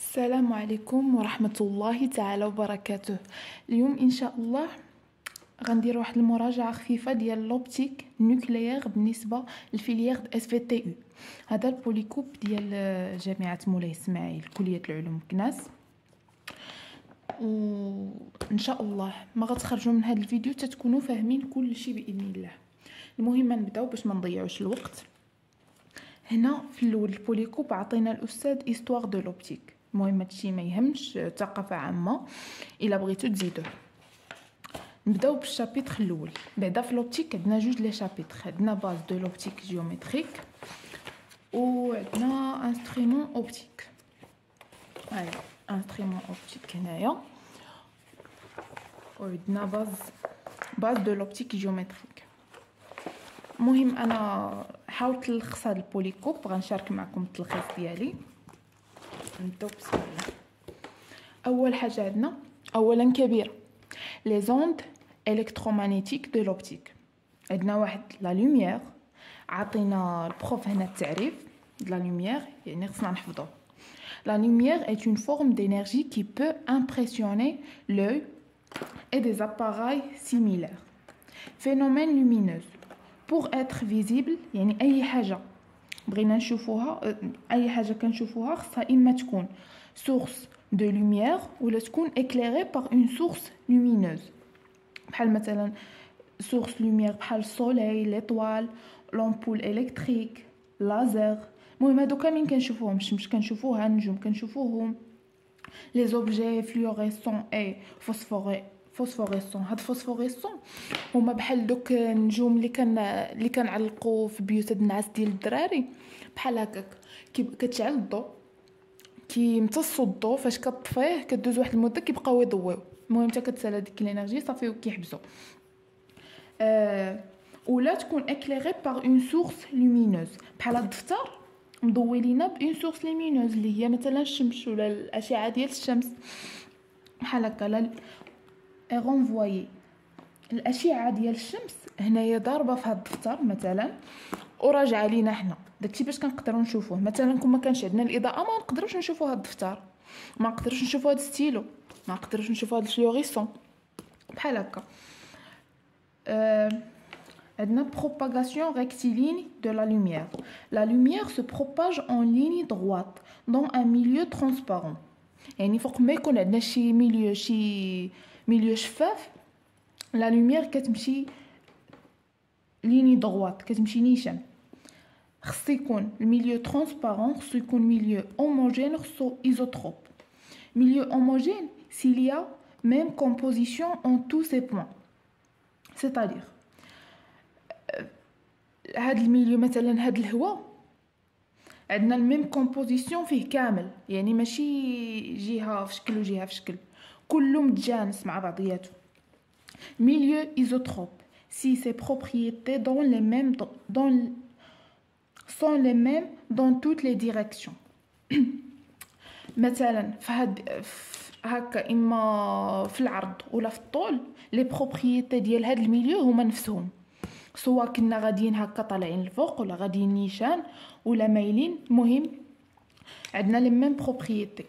السلام عليكم ورحمة الله تعالى وبركاته. اليوم إن شاء الله غندير واحد المراجعة خفيفة ديال لوبتيك نوكليير بالنسبة للفيليير اس في تي يو. هذا البوليكوب ديال جامعة مولاي اسماعيل كلية العلوم كناس، وان شاء الله ما غتخرجوا من هذا الفيديو تتكونوا فاهمين كل شيء باذن الله. المهم نبداو باش ما نضيعوش الوقت. هنا في الاول البوليكوب عطينا الاستاذ استوار دو لوبتيك. المهم هادشي ما يهمش، ثقافه عامه الا بغيتو تزيدوه. نبداو بالشابيتر الاول. بعدا في لوبتيك عندنا جوج لي شابيتر، عندنا باز دو لوبتيك جيومتريك وعندنا انسترومون اوبتيك. هاي انسترومون اوبتيك هنايا، وعندنا باز دو لوبتيك جيومتريك. المهم انا حاولت نلخص هذا البوليكوب، غنشارك معكم التلخيص ديالي. نبداو بسم الله. اول حاجه عندنا اولا كبير لي زوند الكترومغنيتيك دو لوبتيك. عندنا واحد لا لوميير، عطينا البروف هنا التعريف de la lumière يعني خصنا نحفظوه. La lumière est une forme d'énergie qui peut impressionner l'œil et des appareils similaires. Phénomène lumineuse pour être visible يعني اي حاجه بغينا نشوفوها، اي حاجه كنشوفوها خصها اما تكون source de lumière ولا تكون éclairée par une source lumineuse. بحال مثلا source lumière بحال السوليل، ليطوال، لامبول الكتريك، لازر. المهم هادو كاملين كنشوفوهم، الشمس كنشوفوها، النجوم كنشوفوهم، لي زوبجي فلوريسون اي فوسفوريسون. هاد فوسفوريسون هما بحال دوك النجوم اللي كنعلقوا في بيوت النعاس ديال الدراري، بحال هكاك كتشعل الضوء، كيمتصوا الضوء، فاش كطفيه كدوز واحد المده كيبقاو يضويو. المهم حتى كتسالى ديك الانرجي صافي وكيحبسوا. ولا تكون éclairée par une source lumineuse بحال الدفتر مضوي لينا بين سورس لومينوز اللي هي مثلا الشمس ولا الاشعه ديال الشمس بحال هكا. لا رونفويي الاشعه ديال الشمس هنايا ضاربه في هذا الدفتر مثلا وراجعه لينا حنا، داكشي باش كنقدروا نشوفوه. مثلا كون ما كانش عندنا الاضاءه ما نقدروش نشوفوا هذا الدفتر، ما نقدروش نشوفوا هذا ستيلو، ما نقدروش نشوفوا هذا الفلوريسون بحال هكا. Une propagation rectiligne de la lumière. La lumière se propage en ligne droite dans un milieu transparent. يعني فوق ما يكون عندنا شي ميليو شفاف، لا لوميير كتمشي ليني droite، كتمشي نيشان. خص يكون الميليو ترانسبارون، خص يكون ميليو homogène، خصو ايزوتروب. milieu homogène s'il y a même composition en tous ces points. C'est-à-dire هاد الميليو مثلا هاد الهواء عندنا الميم كومبوزيسيون فيه كامل، يعني ماشي جهه في شكل وجهه في شكل، كله متجانس مع بعضياته. ميليو ايزوتروب si ses propriétés sont les mêmes dans toutes les directions. مثلا هكا اما في العرض ولا في الطول لي بروبريتي ديال هاد الميليو هما نفسهم، سواء كنا غاديين هكا طالعين الفوق ولا غاديين نيشان ولا مايلين، المهم عندنا لي ميم بروبريتي.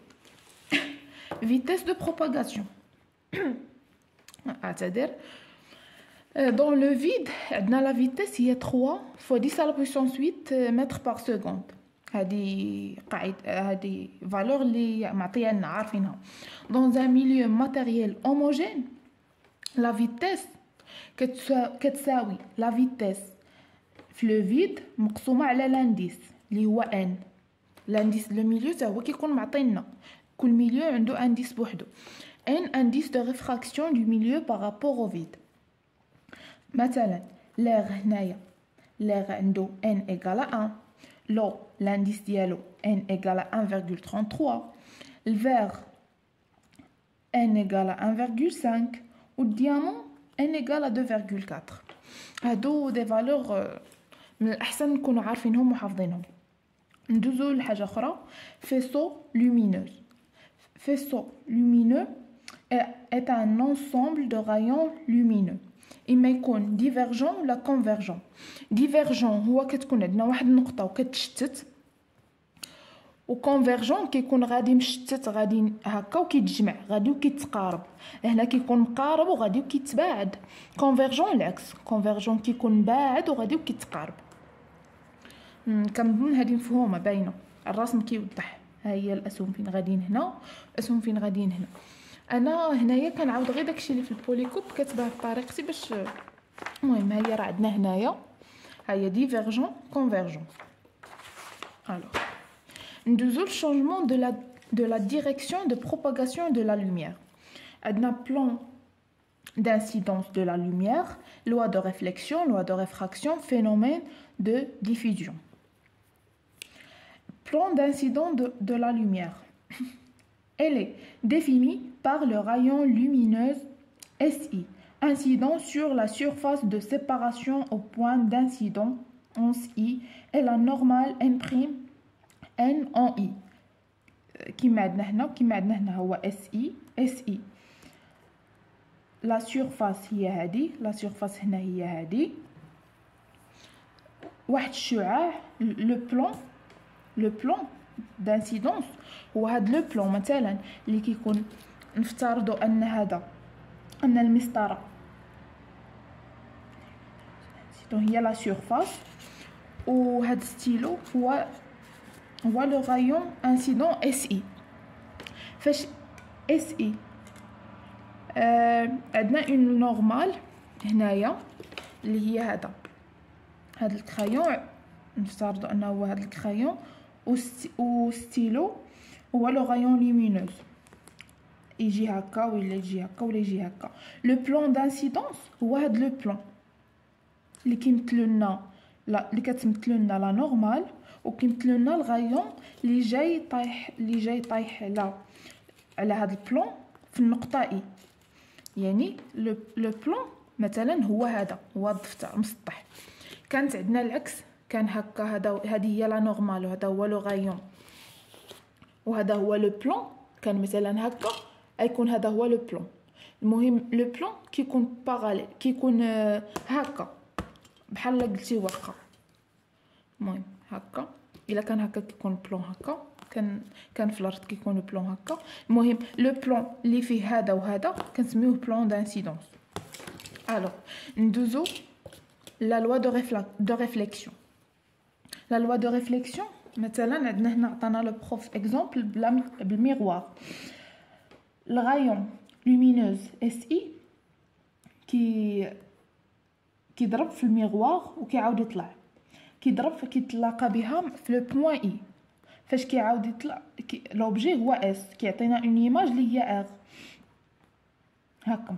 فيتيس دو بروباغاسيون اعتذر. dans le vide عندنا لا فيتيس هي 3 fois 10 à la puissance 8 متر par seconde. هذه قاعده، هذه فالور اللي معطيها لنا عارفينها. dans un milieu matériel homogène la vitesse كتساوي لا فيتيس في لو فيد مقسومه على لانديس اللي هو ان. لانديس لو ميليو حتى هو كيكون معطينا، كل ميليو عنده انديس بوحدو. ان انديس دو ريفراكسيون دو ميليو بارابور او فيد. مثلا لير هنايا لير عنده ان ايكال 1، لو لانديس ديالو ان ايكال 1.33، الفير ان ايكال 1.5 والديامون ان ايكال 2.4. هادو دي فالور من الاحسن نكونوا عارفينهم وحافظينهم. ندوزو لحاجه اخرى. faisceau lumineuse. faisceau lumineux est un ensemble de rayons lumineux اما يكون ديفيرجون ولا كونفيرجون. ديفيرجون هو كتكون عندنا واحد النقطه وكتشتت، وكونفيرجون كيكون غادي مشتت، غادي هكا وكيتجمع، غادي وكيتقارب. هنا كيكون مقارب وغادي وكيتباعد. كونفيرجون العكس، كونفيرجون كيكون باعد وغادي وكيتقارب. كنظن هذه مفهومه باينه، الرسم كيوضح. ها هي الاسهم فين غاديين هنا، الاسهم فين غاديين هنا. انا هنايا كنعاود غير داكشي اللي في البوليكوب كتباه بطريقتي باش المهم. ها هي راه عندنا هنايا، ها هي ديفيرجون كونفيرجون. alors ندوزو للشونجمون de la direction de propagation de la lumière. عندنا plan d'incidence de la lumière, loi de réflexion, loi de réfraction, phénomène de diffusion. Plan d'incidence de la lumière. Elle est définie par le rayon lumineux SI, incident sur la surface de séparation au point d'incidence I et la normale N' N en I. كيما عندنا هنا هو SI. لا سيرفاس هي هادي، لا سيرفاس هنا هي هادي. واحد الشعاع لو بلون دانسيدونس هو هاد لو بلون مثلا اللي كيكون نفترضوا ان هذا ان المسطره هي لا سيرفاس، وهاد ستيلو هو لو رايون انسيدون SI. فاش SI عندنا اون نورمال هنايا اللي هي هذا الكرايون، نفترض انه هو هذا الكرايون، وستيلو هو لو رايون لومينوز يجي هكا ولا يجي هكا ولا يجي هكا. لو بلون دانسيدونس هو هذا لو بلون اللي كيمثل لنا اللي كتمثل لنا لا نورمال، وكيمثل لنا الغايون اللي جاي طايح على هذا البلون في النقطه اي. يعني لو بلون مثلا هو هذا، هو الضفدع مسطح. كانت عندنا العكس، كان هكا، هذه هي لا نورمال وهذا هو لو غايون وهذا هو لو بلون. كان مثلا هكا، يكون هذا هو لو بلون. المهم لو بلون كيكون باراليل، كيكون هكا بحال قلتي واخا. المهم هكا، الا كان هكا كيكون بلون هكا، كان في الارض كيكون بلون هكا. المهم لو بلون اللي فيه هذا وهذا كنسميوه بلون دانسيدونس. الوغ ندوزو لا لوا دو ريفليكسيون. لا لوا دو ريفليكسيون مثلا عندنا هنا عطانا لو بروف اكزومبل بالميغوار. الغايون لومينوز SI كيضرب في الميغوار وكيعاود يطلع، كيتلاقى بها في لو بوين اي. فاش كيعاود يطلع لوبجي هو اس، كيعطينا اون ايماج اللي هي ار هكا.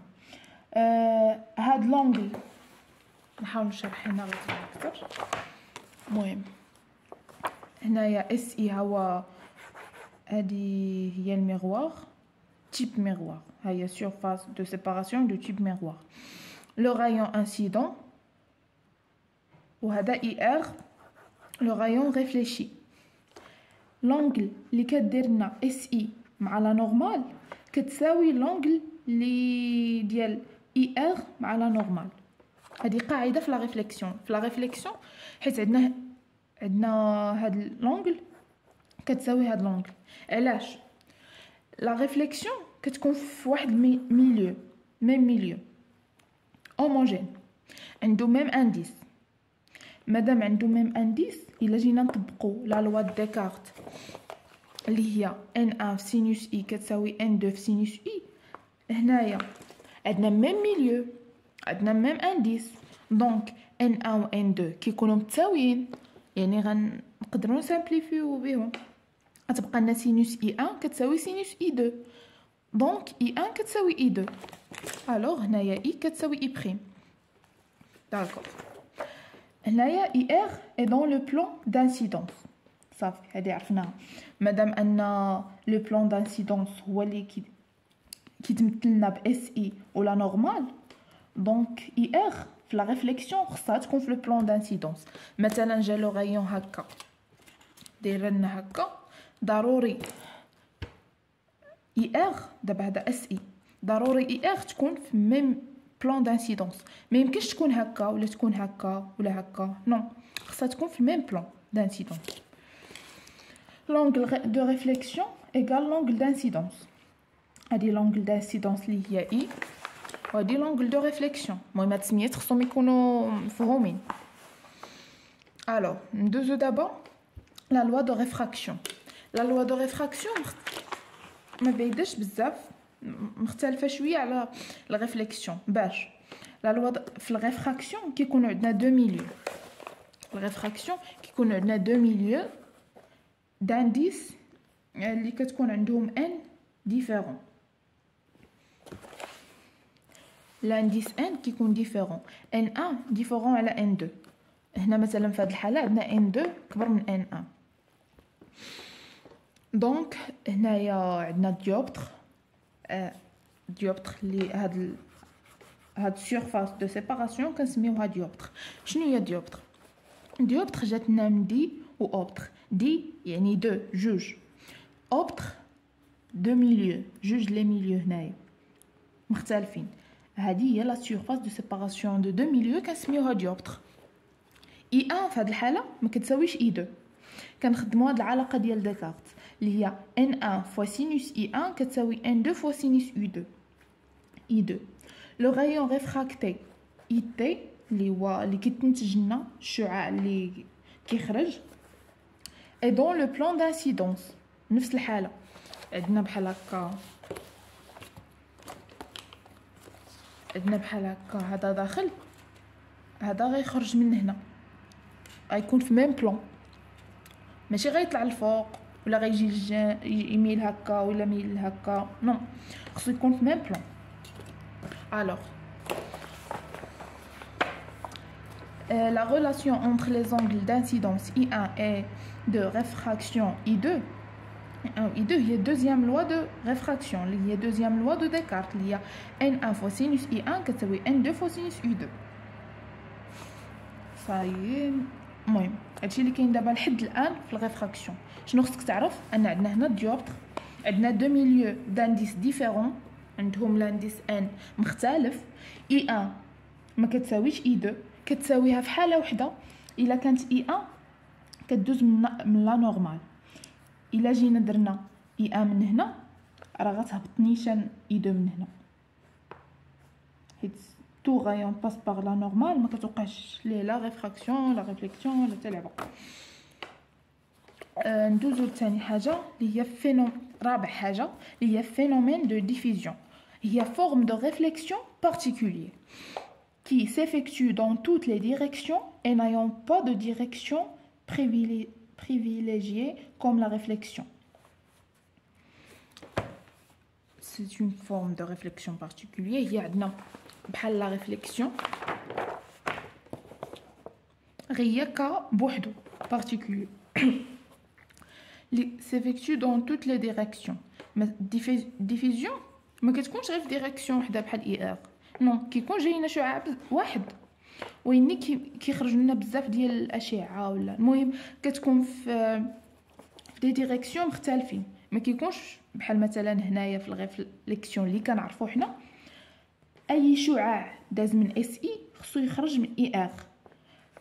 هاد لونغل نحاول نشرح هنا اكثر. المهم هنايا SI هو هادي هي الميغوار، type miroir. هي surface de séparation de type miroir. Le rayon incident وهذا IR le rayon réfléchi. l'angle اللي كدير لنا SI مع لا نورمال كتساوي l'angle اللي ديال IR مع لا نورمال. هذه قاعده في لا ريفليكسيون. في لا ريفليكسيون حيت عندنا هاد لونغل كتساوي هاد لونغل. علاش؟ لا ريفليكسيون كتكون في واحد ميليو، ميليو هوموجين عنده ميم انديس. مادام عنده ميم انديس، الا جينا نطبقوا لا لوا ديكارت اللي هي N1 في سينوس اي كتساوي N2 في سينوس اي، هنايا عندنا ميم ميليو، عندنا ميم انديس، دونك N1 و N2 كيكونوا متساويين، يعني غنقدروا نسامبليفيو بهم. غتبقى لنا سينوس اي 1 كتساوي سينوس اي 2، دونك اي 1 كتساوي اي 2. الوغ هنايا اي كتساوي اي بريم. داكور. هنايا اي ار اي دون لو بلون دانسيدونس. صافي هادي عرفناها. مادام ان لو بلون دانسيدونس هو اللي كيتمثل لنا ب اس اي ولا نورمال، دونك اي ار في لا ريفليكسيون خصها تكون في لو بلون دانسيدونس. مثلا جا لو غايون هكا داير لنا هكا، ضروري اي ار، دابا هذا اس اي، ضروري اي ار تكون في ميم بلون دانسيدونس. ما يمكنش تكون هكا ولا تكون هكا ولا هكا، نو، خصها تكون في ميم بلون دانسيدونس. l'angle de réflexion égale l'angle d'incidence. هذه l'angle d'incidence اللي هي I وهذه l'angle de réflexion. المهم هاد السميات خصهم يكونوا مفهومين. Alors, ندوزو دابا la loi de réfraction. La loi de réfraction ما بعيداش بزاف مختلفه شويه على الريفليكسيون باش لا لوا في الريفراكسيون كيكونوا عندنا دو ميليو الريفراكسيون كيكونوا عندنا دو ميليو دانديس اللي كتكون عندهم ان ديفيرون لانديس ان كيكون ديفيرون ان 1 ديفيرون على ان 2 هنا مثلا في هذه الحاله عندنا ان 2 كبر من ان 1 دونك هنايا عندنا ديوبتر ديوبتر اللي هاد سيرفاس دو سيباراسيون كنسميوها ديوبتر. شنو هي ديوبتر؟ ديوبتر جات لنا من دي و اوبتر. دي يعني دو جوج، اوبتر دو ميليو جوج لي ميليو هنايا مختلفين. هذه هي لا سيرفاس دو سيباراسيون دو دو ميليو كنسميوها ديوبتر. اي 1 في هاد الحاله ما كتساويش اي 2. كنخدموا هاد العلاقه ديال ديكارت اللي هي n1 fois sinus i1 كتساوي n2 fois sinus i2. لو غايون ريفراكتي it اللي كيتنتج لنا الشعاع اللي كيخرج اي دون لو بلان دانسيدونس. نفس الحاله عندنا بحال هكا هذا داخل هذا غيخرج من هنا غيكون في ميم بلان ماشي غيطلع الفوق ولا غيجي يميل هكا ولا ميل هكا نو خصو يكون في ميم بلان. alors la relation entre les angles d'incidence I1 et de réfraction I2 I2 هي deuxième loi de réfraction اللي هي deuxième loi de Descartes اللي هي n1 fois sinus I1 كتساوي n2 fois sinus I2 صاي. المهم هادشي اللي كاين دابا لحد الان في الريفراكسيون. شنو خصك تعرف؟ ان عندنا هنا ديوبتر عندنا دو ميليو دانديس ديفيرون عندهم لانديس ان مختلف. اي 1 ما كتساويش اي 2 كتساويها في حاله وحده الا كانت اي 1 كدوز من لا نورمال. الا جينا درنا اي 1 من هنا راه غتهبط نيشان اي 2 من هنا حيت تو غايون باس باغ لا نورمال ما كتوقعش ليه لا ريفراكسيون لا ريفليكسيون ولا حتى لعبه. ندوزو لثاني حاجه اللي هي رابع حاجه اللي هي phénomène de diffusion. هي forme de réflexion particulier qui s'effectue dans toutes les directions et n'ayant pas de direction privilégiée comme la réflexion. C'est une forme de réflexion particulière. هي عندنا بحال لا ريفليكسيون غير كا بوحدو بارتيكولي اللي سيفيكتو دون توت لي ديريكسيون. ديفيزيون ما كتكونش غير في ديريكسيون وحده بحال اي ار نو كيكون جاينا شعاع واحد ويني كيخرج لنا بزاف ديال الاشعه ولا المهم كتكون في دي ديريكسيون مختلفين. ما كيكونش بحال مثلا هنايا في الريفليكسيون اللي كنعرفو حنا اي شعاع داز من اس اي خصو يخرج من اي ار.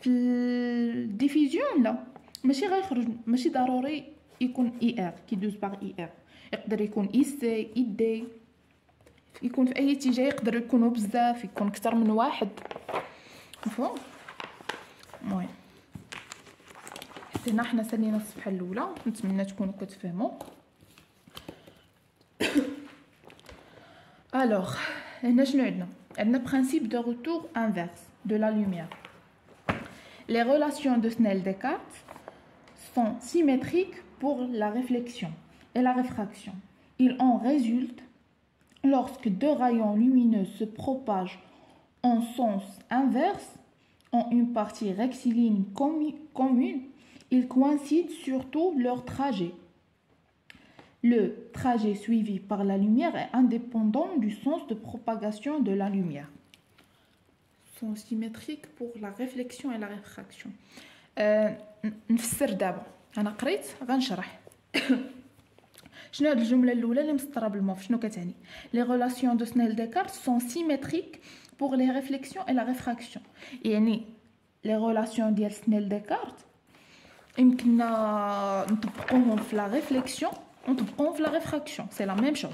في الديفيزيون لا ماشي غيخرج ماشي ضروري يكون اي ار كيدوز باغ اي ار يقدر يكون اي سي اي دي يكون في اي اتجاه يقدر يكونوا بزاف يكون اكثر من واحد مفهوم. المهم حتى هنا حنا سالينا الصفحه الاولى نتمنى تكونوا كتفهموا. alors هنا شنو عندنا principe de retour inverse de la lumière. Les relations de Snell-Descartes sont symétriques pour la réflexion et la réfraction. Il en résulte lorsque deux rayons lumineux se propagent en sens inverse en une partie rectiligne commune, ils coïncident surtout leur trajet. Le trajet suivi par la lumière est indépendant du sens de propagation de la lumière. Sont symétriques pour la réflexion et la réfraction. نفسر دابا انا قريت غنشرح. شنو هاد الجمله الاولى اللي مسطره بالموف شنو كتعني؟ les relations de Snell-Descartes sont symétriques pour les réflexions et la réfraction. يعني les relations ديال Snell-Descartes يمكننا نطبقوهم في لا ريفليكسيون ونطبقوهم في لا ريفراكسيون، سي لا ميم شوز،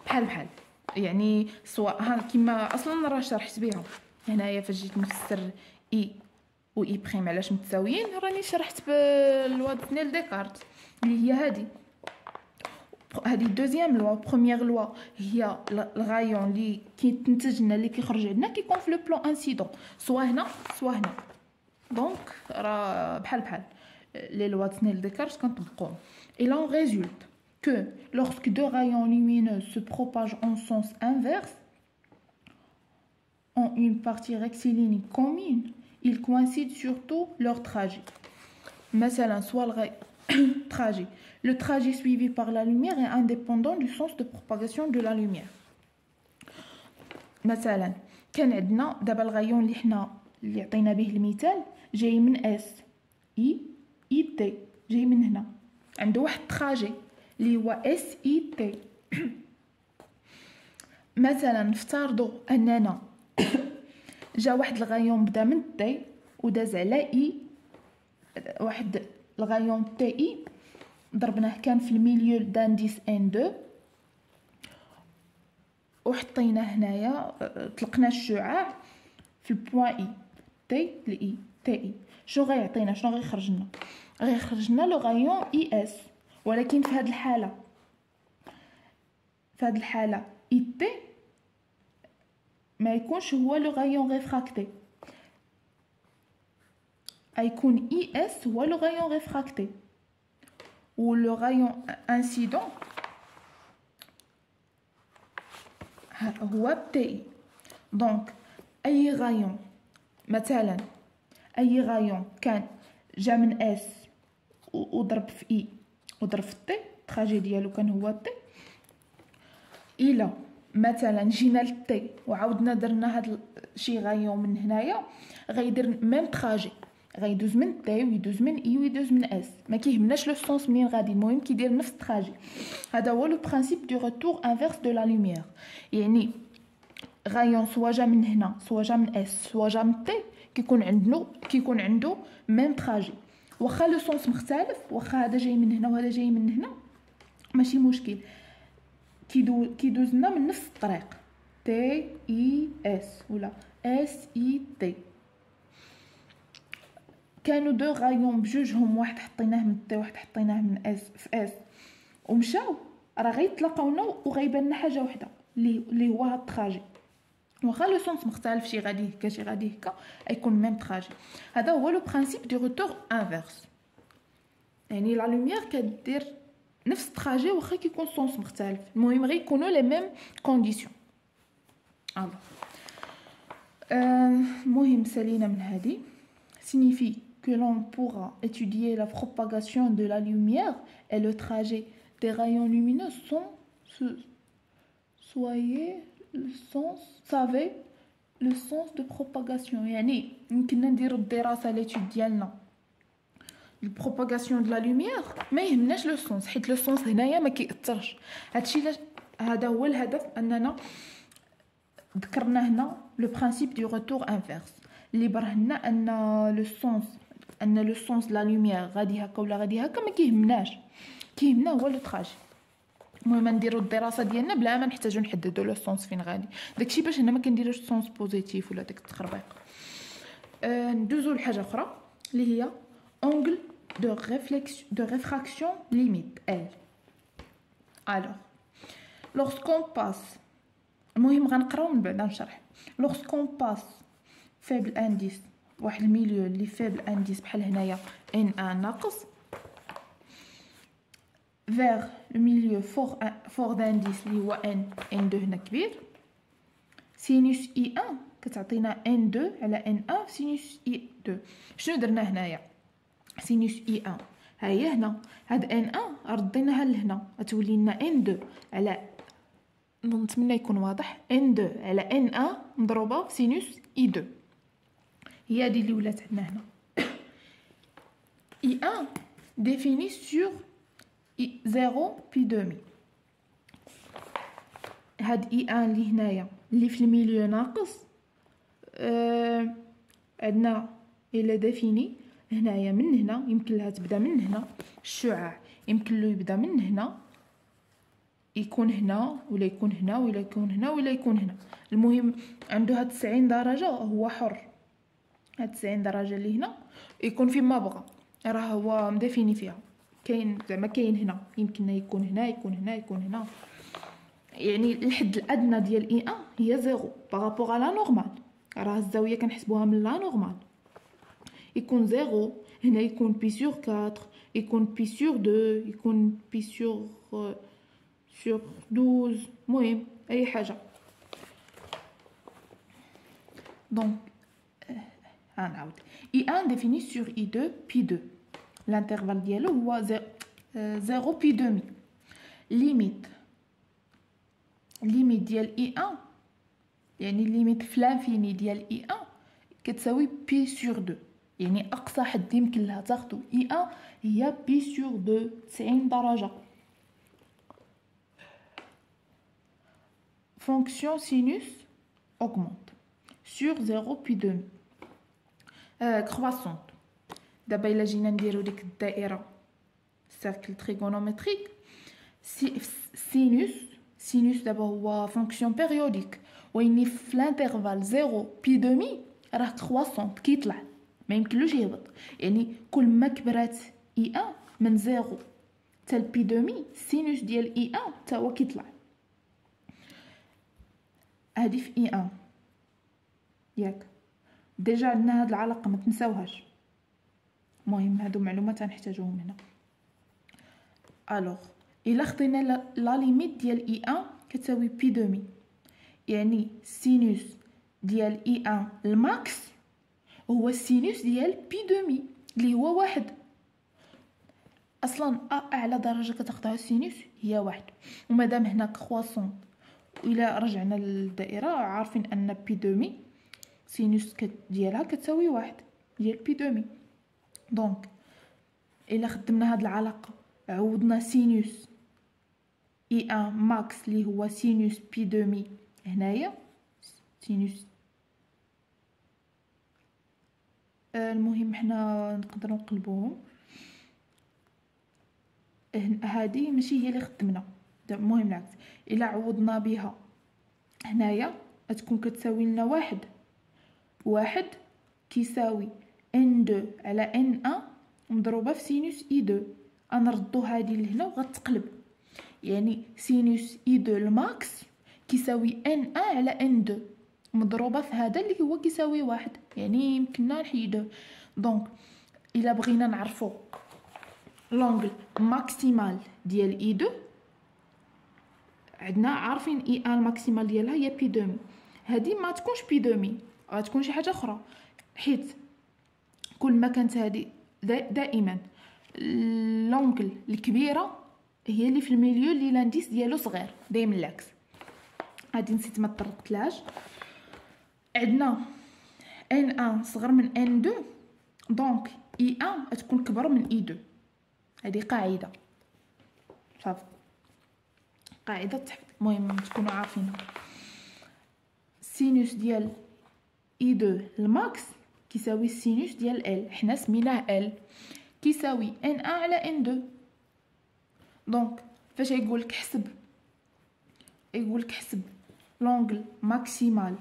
بحال يعني سواء ها كيما اصلا راه شرحت بها هنايا فاش جيت نفسر اي و اي بريم علاش متساويين، راني شرحت باللوا ديال ديكارت اللي هي هذه دوزيام لوا. بروميير لوا هي الغايون اللي كيتنتج لنا اللي كيخرج عندنا كيكون في لو بلان انسيدون سوا هنا سوا هنا، دونك راه بحال les lois de Snell-Descartes كنطبقوهم. Et là on résulte que lorsque deux rayons lumineux se propagent en sens inverse en une partie rectiligne commune, ils coïncident surtout leur trajet. مثلا soit trajet. Le trajet suivi par la lumière est indépendant du sens de propagation de la lumière. مثلا كان عندنا دابا الغايون اللي عطينا به المثال جاي من اس اي تي، جاي من هنا عنده واحد التراجي اللي هو اس اي تي. مثلا نفترضوا اننا جا واحد الغايون بدا من تي وداز على اي، واحد الغايون تي اي ضربناه كان في الميليو دانديس ان 2 وحطيناه هنايا، طلقنا الشعاع في البوان اي تي لاي تي اي. شنو غيعطينا؟ شنو غيخرج لنا؟ غيخرج لنا لو غايون اي اس، ولكن في هذه الحاله اي تي ما يكونش هو لو غايون ريفراكتي، غيكون اي اس هو لو غايون ريفراكتي و لو غايون انسيدون هو تي. دونك اي غايون مثلا اي غايون كان جا من اس وضرب في اي وضرب في تي، التراجي ديالو كان هو تي. الا مثلا جينا للتي وعاودنا درنا هاد شي غايون من هنايا غيدير ميم تراجي، غيدوز من تي ويدوز من اي ويدوز من اس، ما كيهمناش لو سونس منين غادي، المهم كيدير نفس التراجي. هذا هو لو برينسيپ دو روتور انفيرس دو لا لوميير، يعني غايون سوا جا من هنا سوا جا من اس سوا جا من تي كيكون عنده ميم تراجي، واخا لو سونس مختلف، واخا هذا جاي من هنا وهذا جاي من هنا ماشي مشكل، كيدوز لنا من نفس الطريق تي اي اس ولا اس اي تي. كانوا دو غايون بجوجهم، واحد حطيناه من تي واحد حطيناه من اس في اس ومشاو، راه غيتلاقاونا وغيبان لنا حاجه واحده اللي هو هاد التراجي، واخا لو سونس مختلف شي غادي هكا شي غادي هكا يكون ميم تراجي. هذا هو لو برينسيپ دو روتور انفيرس، يعني لا لوميير كدير نفس التراجي واخا كيكون سونس مختلف، المهم غيكونوا لي ميم كونديسيون. المهم سالينا من هذه signifie que l'on pourra étudier la propagation de la lumière et le trajet des rayons lumineux sans savez le sens de propagation. يعني يمكننا نديرو الدراسه ليتود ديالنا البروباغاسيون دو لا لوميير ما يهمناش لو سونس، حيت لو سونس هنايا ما كيأثرش. هادشي هذا هو الهدف، اننا ذكرنا هنا لو برينسيپ دو روتور انفيرس اللي برهنا ان لو سونس لا لوميير غادي هكا ولا غادي هكا ما كيهمناش، كيهمنا هو لو تراجي. المهم نديرو الدراسه ديالنا بلا ما نحتاجو نحددو لو سونس فين غادي، داكشي باش هنا ما كنديروش سونس بوزيتيف ولا داك التخربيق. ندوزو لحاجه اخرى اللي هي angle de réfraction limite L. Alors lorsqu'on passe، المهم غنقراو من بعد نشرح. lorsqu'on passe faible indice واحد الميليو اللي faible indice بحال هنايا N1 ناقص vers le milieu fort d'indice اللي هو N2 هنا كبير، سينوس I1 كتعطينا N2 على N1 سينوس I2. شنو درنا هنايا؟ سينوس اي 1 ها هي هنا، هاد ان 1 رديناها لهنا غتولي لنا ان 2 على، نتمنى يكون واضح، ان 2 على ان 1 مضروبه في سينوس اي 2، هي هادي اللي ولات عندنا هنا. اي 1 ديفيني سور 0 بي دومي، هاد اي 1 اللي هنايا اللي في الميليو ناقص عندنا الى ديفيني هنايا من هنا يمكن لها تبدا من هنا، الشعاع يمكن له يبدا من هنا يكون هنا ولا يكون هنا ولا يكون هنا ولا يكون هنا. المهم عنده هاد 90 درجه، هو حر. هاد 90 درجه اللي هنا يكون فين ما بغى، راه هو مدافيني فيها. كاين زعما كاين هنا يمكن يكون هنا يكون هنا يكون هنا، يعني الحد الادنى ديال اي 1 هي 0 بارابور على نورمال. راه الزاويه كنحسبوها من لا نورمال، يكون 0 هنا يكون بي سور 4 يكون بي سور 2 يكون بي سور 12. المهم اي حاجه. دونك هنعاود اي 1 ديفيني سور اي 2 بي 2. الانترفال ديالو هو 0 بي دومي. ليميت ديال اي 1 يعني ليميت في لانفيني ديال اي 1 كتساوي بي سور 2، يعني اقصى حد يمكن لها تاخدو اي 1 هي بي سور 2 90 درجه. فونكسيون سينوس augmente sur 0 puis demi croissante. دابا الا جينا نديرو ديك الدائره سيركل تريغونومتريك، سينوس دابا هو فونكسيون بيريوديك، ويني في الانترفال 0 بي دومي راه كرواسونت كيطلع ما يمكنلوش يهبط. يعني كل ما كبرات اي 1 من 0 حتى البي دومي سينوس ديال اي 1 حتى هو كيطلع. هادي في اي 1 ياك ديجا عندنا هاد العلاقه ما تنساوهاش. المهم هادو معلومات غنحتاجوهم هنا. الوغ الا خدينا لا ليميت ديال اي 1 كتساوي بي دومي، يعني سينوس ديال اي 1 الماكس هو السينوس ديال بي دومي اللي هو واحد. اصلا اعلى درجه كتاخدها السينوس هي واحد، ومادام هنا كرواسون الى رجعنا للدائره عارفين ان بي دومي سينوس ديالها كتساوي واحد ديال بي دومي. دونك الا خدمنا هاد العلاقه عوضنا سينوس اي 1 ماكس اللي هو سينوس بي دومي هنايا سينوس. المهم حنا نقدروا نقلبوهم. هذه ماشي هي اللي خدمنا، المهم العكس. الا عوضنا بها هنايا غتكون كتساوي لنا واحد كيساوي ان 2 على ان 1 مضروبه في سينوس اي 2. غنردو هذه لهنا وغتقلب، يعني سينوس اي 2 الماكس كيساوي ان 1 على ان 2 مضروبه في هذا اللي هو كيساوي واحد، يعني يمكننا نحيدوه. دونك الا بغينا نعرفو لونغل ماكسيمال ديال اي 2 عندنا عارفين اي 1 الماكسيمال ديالها هي بي دومي. هذه ما تكونش بي دومي، غتكون شي حاجه اخرى، حيت كل ما كانت هذه دائما لونغل الكبيره هي اللي في الميليو اللي لانديس ديالو صغير، دائما العكس. غادي نسيت ما طرقتلاش. عندنا ان 1 صغر من ان 2 دونك اي 1 تكون كبر من اي 2. هذه قاعده صافي، قاعده تحفظ، المهم تكونوا عارفينها. سينوس ديال اي 2 الماكس كيساوي السينوس ديال ال، حنا سميناه ال، كيساوي ان 1 على ان 2. دونك فاش يقولك حسب لونغل ماكسيمال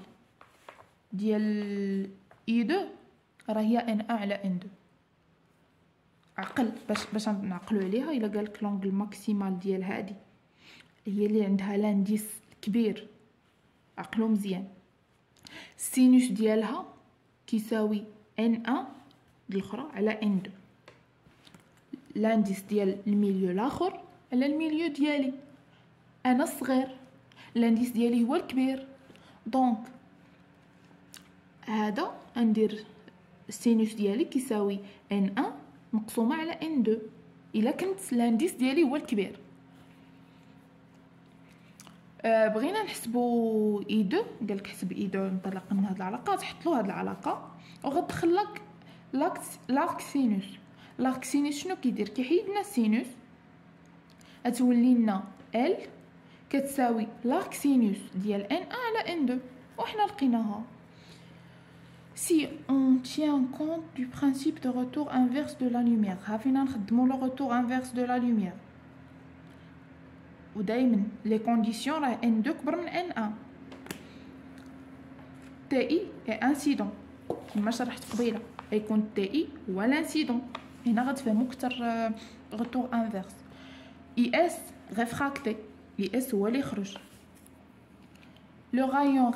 ديال اي 2 راه هي ان 1 على ان 2. عقل باش نعقلوا عليها. الا قالك لونغل ماكسيمال ديال هذه هي اللي عندها لانديس كبير، عقلوا مزيان، السينوس ديالها كيساوي ان 1 الاخرى على ان 2. لانديس ديال الميليو الاخر على الميليو ديالي، انا الصغير لانديس ديالي هو الكبير. دونك هذا ندير السينوس ديالي كيساوي ان 1 مقسومه على ان 2 الا كنت لانديس ديالي هو الكبير. بغينا نحسبوا اي 2، قالك حسب اي 2 انطلاقا من هذه العلاقه، تحط له هذه العلاقه وغتدخل لك لاك سينوس. لاك سينوس شنو كيدير؟ كيحيد لنا السينوس، غتولي لنا ال كتساوي لاك سينوس ديال ان 1 على ان 2، وحنا لقيناها. Si on tient compte du principe de retour inverse de la lumière. هافينا نخدمو le retour inverse de la lumière. ودايما les conditions راه n2 كبر من n1. TI est incident كما شرحت قبيله، يكون TI هو الانسيدون. هنا غتفهموا اكثر retour inverse. IS réfracté، IS هو اللي يخرج. Le rayon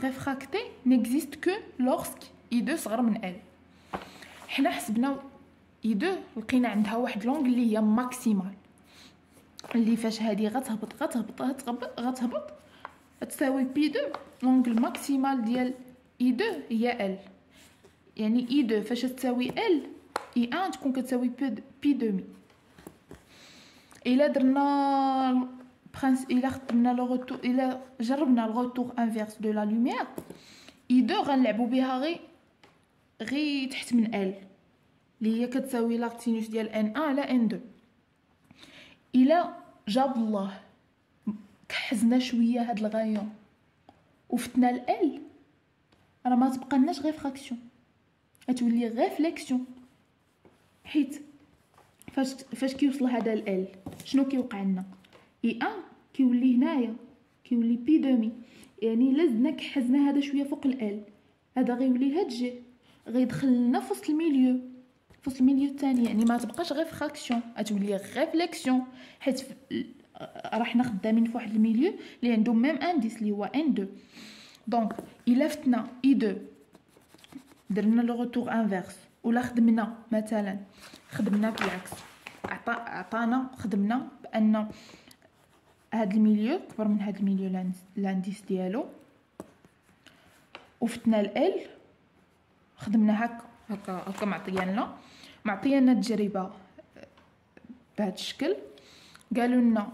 réfracté n'existe que lorsque I2 صغر من L. حنا حسبنا I2 لقينا عندها واحد لونغ اللي هي ماكسيمال، اللي فاش هذه غتهبط تساوي P2 لونغ الماكسيمال ديال I2 هي L. يعني I2 فاش تساوي L I1 تكون كتساوي P2. إلا درنا إلا خدمنا لو روتور، إلا جربنا الروتور انفيرس دو لا لوميير I2 غنلعبو بها غير تحت من L اللي هي كتساوي لا سينوس ديال N1 على N2. إلا جاب الله كحزنا شويه هاد الغايون وفتنا ل L راه ما تبقالناش غير فراكسيون، غتولي غير فليكسيون. حيت فاش كيوصل هذا ل L شنو كيوقع لنا؟ I1 كيولي هنايا كيولي بي دومي، يعني الا زدنا كحزنا هذا شويه فوق ال L هذا غيولي لهاد جي غيدخل لنا في وسط الميليو، في وسط الميليو الثاني، يعني ما تبقاش غير فراكسيون غتولي غير فليكسيون. حيت راه حنا خدامين في واحد الميليو اللي عنده ميم انديس اللي هو N2. دونك الا فتنا I2 درنا لو روتور انفيرس، ولا خدمنا مثلا خدمنا بالعكس، عطانا خدمنا بان هاد الميليو كبر من هاد الميليو لانديس ديالو، وفتنا ال L خدمنا هكا معطيانا التجربه بهذا الشكل. قالوا لنا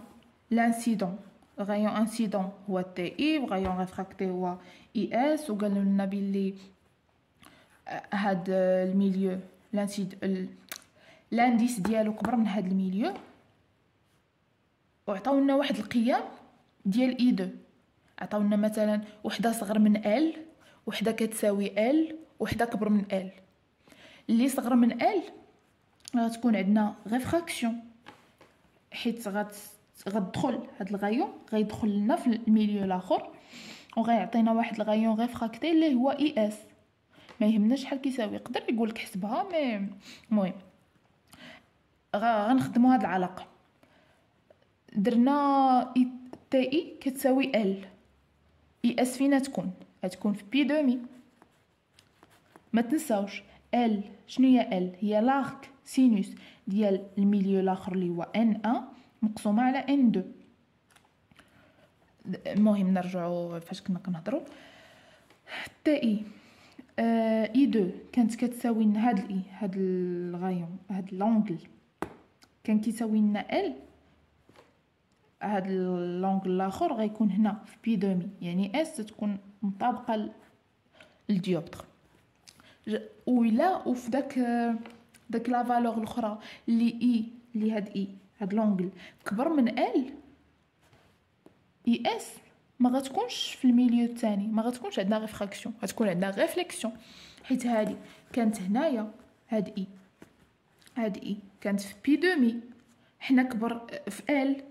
لانسيدون غايون انسيدون هو تي وغايون ريفراكتي هو اس، وقالوا لنا بلي هاد الميليو لانديس ديالو كبر من هاد الميليو، وعطاونا واحد القيم ديال I2. عطاونا مثلا وحده صغر من L، وحده كتساوي L، وحده كبر من L. اللي صغر من L غتكون عندنا غير فراكسيون، حيت غتدخل هاد الغايون غيدخل لنا في الميليو الاخر وغيعطينا واحد الغايون غير فراكتي اللي هو اس. ما يهمناش شحال كيساوي، يقدر يقول لك حسبها، مي المهم غنخدموا هاد العلاقه. درنا تي كتساوي ال، اس فينا غتكون في بي دومي. ما تنساوش ال شنو هي ال؟ هي لاغك سينوس ديال الميليو الاخر اللي هو N1 مقسومه على N2. المهم نرجعوا فاش كنا كنهضروا. تي I2 كانت كتساوي لنا هاد الغايون، هاد لونغل كان كيساوي لنا ال، هاد اللونغل الاخر غيكون هنا في بي دومي، يعني اس تكون مطابقه للديوبتر. وإلا وفي داك لا فالور الاخرى اللي هاد لونغل كبر من ال اس ما غتكونش في الميليو الثاني، ما غتكونش عندنا غير فراكسيون، غتكون عندنا غير فليكسيون. حيت هادي كانت هنايا هاد اي كانت في بي دومي، حنا كبر في ال.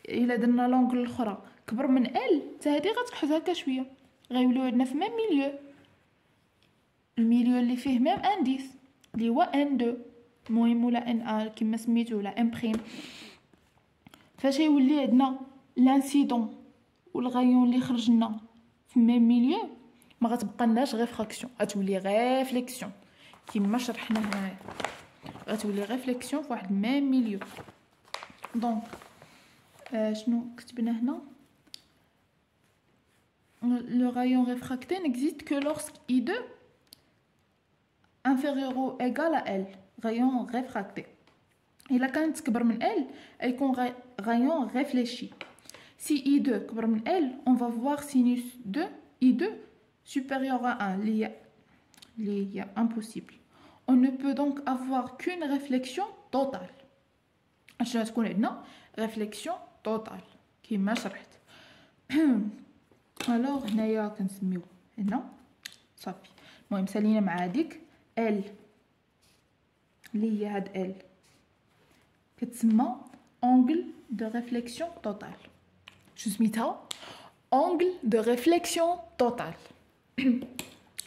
الا درنا لونغل الاخرى كبر من ال حتى هادي غتكحز هكا شويه، غيوليو عندنا في ميم ميليو، الميليو اللي فيه ميم انديس اللي هو N2 المهم، ولا NA كما سميتو، ولا ام بريم. فاش يولي عندنا لانسيدون والغايون اللي خرج لنا في ميم ميليو ما غتبقالناش غير فراكسيون، غتولي غير فليكسيون كما شرحنا هنايا، غتولي غير فليكسيون في واحد ميم ميليو. دونك شنو كتبنا هنا؟ le rayon réfracté n'existe que lorsque I2 inférieur ou égal à L. rayon réfracté. إلا كانت كبر من L يكون rayon réfléchi. Si I2 كبر من L on va voir sinus de I2 supérieur à 1 اللي هي impossible. On ne peut donc avoir qu'une réflexion totale. عشان تكون عندنا réflexion totale كما شرحت. الوغ هنايا كنسميو هنا صافي. المهم سالينا مع هذيك ال اللي هي هاد ال كتسمى اونغل دو ريفليكسيون توتال. شو سميتها؟ اونغل دو ريفليكسيون توتال.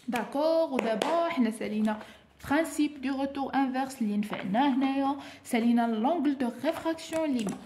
داكوغ. ودابا حنا سالينا برانسيپ دو روتور انفيرس اللي نفعناه هنايا، سالينا لونغل دو ريفراكسيون ليميت